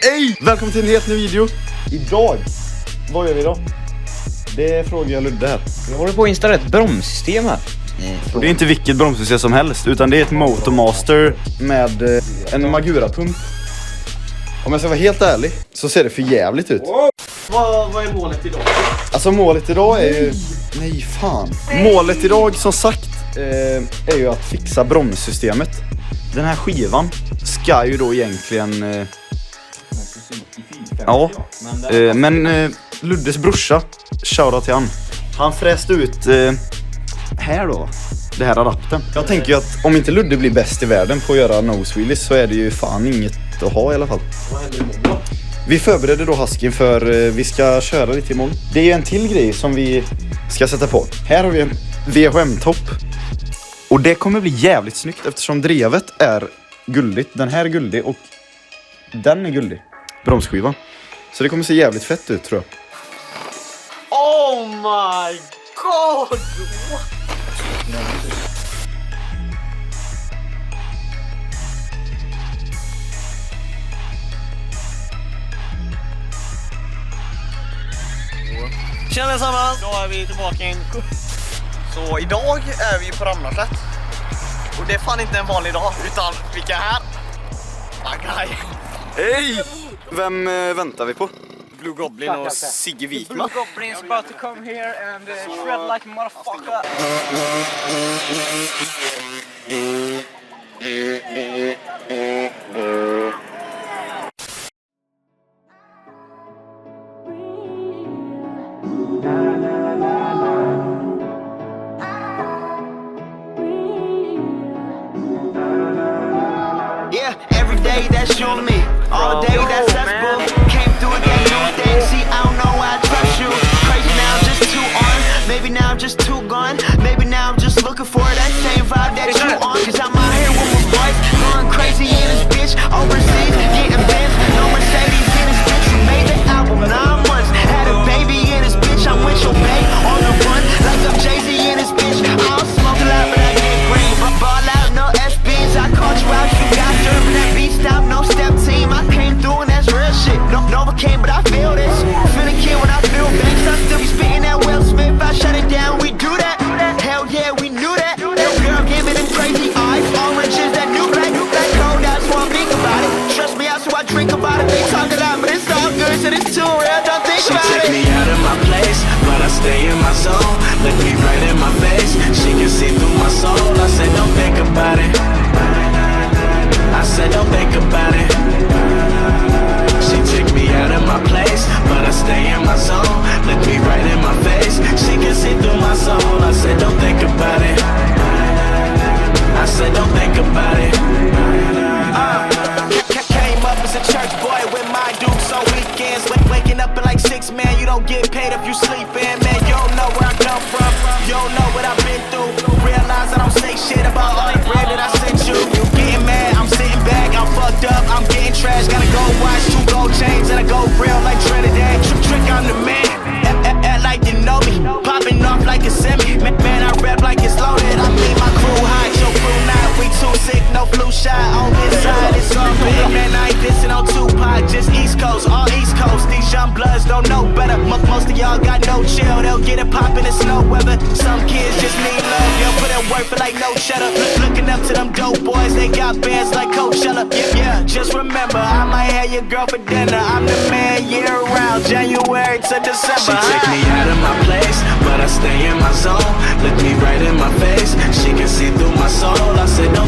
Hej! Välkommen till en helt ny video. Idag, vad gör vi då? Det frågar jag Ludde här. Vi håller på att installera ett bromssystem här. Och det är inte vilket bromssystem som helst, utan det är ett Motomaster med en Magura-pump. Om jag ska vara helt ärlig så ser det för jävligt ut. Vad är målet idag? Alltså målet idag är ju... Nej fan. Målet idag som sagt är ju att fixa bromssystemet. Den här skivan ska ju då egentligen... Ja, men Luddes brorsa, shoutout till han fräste ut här då, det här adaptern. Jag tänker ju att om inte Ludde blir bäst i världen på att göra nose wheelies så är det ju fan inget att ha i alla fall. Vad händer imorgon? Vi förbereder då Husky för vi ska köra lite imorgon. Det är ju en till grej som vi ska sätta på. Här har vi en VHM-topp. Och det kommer bli jävligt snyggt eftersom drevet är guldigt. Den här är guldig och den är guldig. Bromsskivan. Så det kommer se jävligt fett ut tror jag. Oh my god! Tjena allesammans! Då är vi tillbaka in. Så idag är vi på Ramlarslätt. Och det är fan inte en vanlig dag, utan vilka är här? Bagaj! Hej! Vem väntar vi på? Blue Goblin och Sigge Vikman. Blue Goblin is about to come here and shred like a motherfucker. Yeah, every day that's you and me. All day that's us, boo. Came through again, new things. See, I don't know why I trust you. Crazy now, I'm just too on. Maybe now I'm just too gone. Maybe now I'm just looking for that same vibe that you on. Cause I'm out here with my boys, going crazy in this bitch. Overseas, getting bands, no Mercedes in this bitch. We made the album 9 months. Had a baby in this bitch. I'm with your babe on the run. Like I'm Jay-Z in this bitch. I don't smoke a lot, but I get green. Ball out, no SBs. I caught you out, you got dirt. That beat stop, no step team. I came through and that's real shit. Nova came, but I feel this. Feeling kid when I feel banks. I still be spitting that Will Smith. I shut it down, we do that. Hell yeah, we knew that. Little girl gave me them crazy eyes. Orange is that new black code. That's why I think about it. Trust me, that's why I drink about it. They talk a lot, but it's all good. So it's too real, don't think about it. She take me out of my place, but I stay in my zone. Look me right in my face. She can see through my soul. I said, don't think about it. I said, don't think about it. She took me out of my place, but I stay in my zone. Look me right in my face. She can see through my soul. I said, don't think about it. I said, don't think about it. Came up as a church boy with my dukes on weekends. Waking up at like 6, man, you don't get paid if you sleep in. Man, you don't know where I come from. You don't know what I've been through. Realize I don't say shit about all the bread that I sent you. You getting mad, I'm sitting back, I'm fucked up, I'm getting trash. Gotta go watch 2 gold chains and I go real like Trinidad. Trick, I'm the man, act like you know me. Popping off like a semi, man, I rap like it's loaded. I mean my crew hot, your crew not. We too sick, no flu shot on this side. It's all big, man, I ain't dissing on Tupac. Just East Coast, all East Coast. These young bloods don't know better. Most of y'all got no chill, they'll get it poppin' in snow weather. Some kids just need love, they'll put in work for like no cheddar. Looking up to them dope boys, they got bands like Coachella. Yeah, just remember, I might have your girl for dinner. I'm the man year round, January to December. She take me out of my place, but I stay in my zone. Look me right in my face. She can see through my soul. I said, don't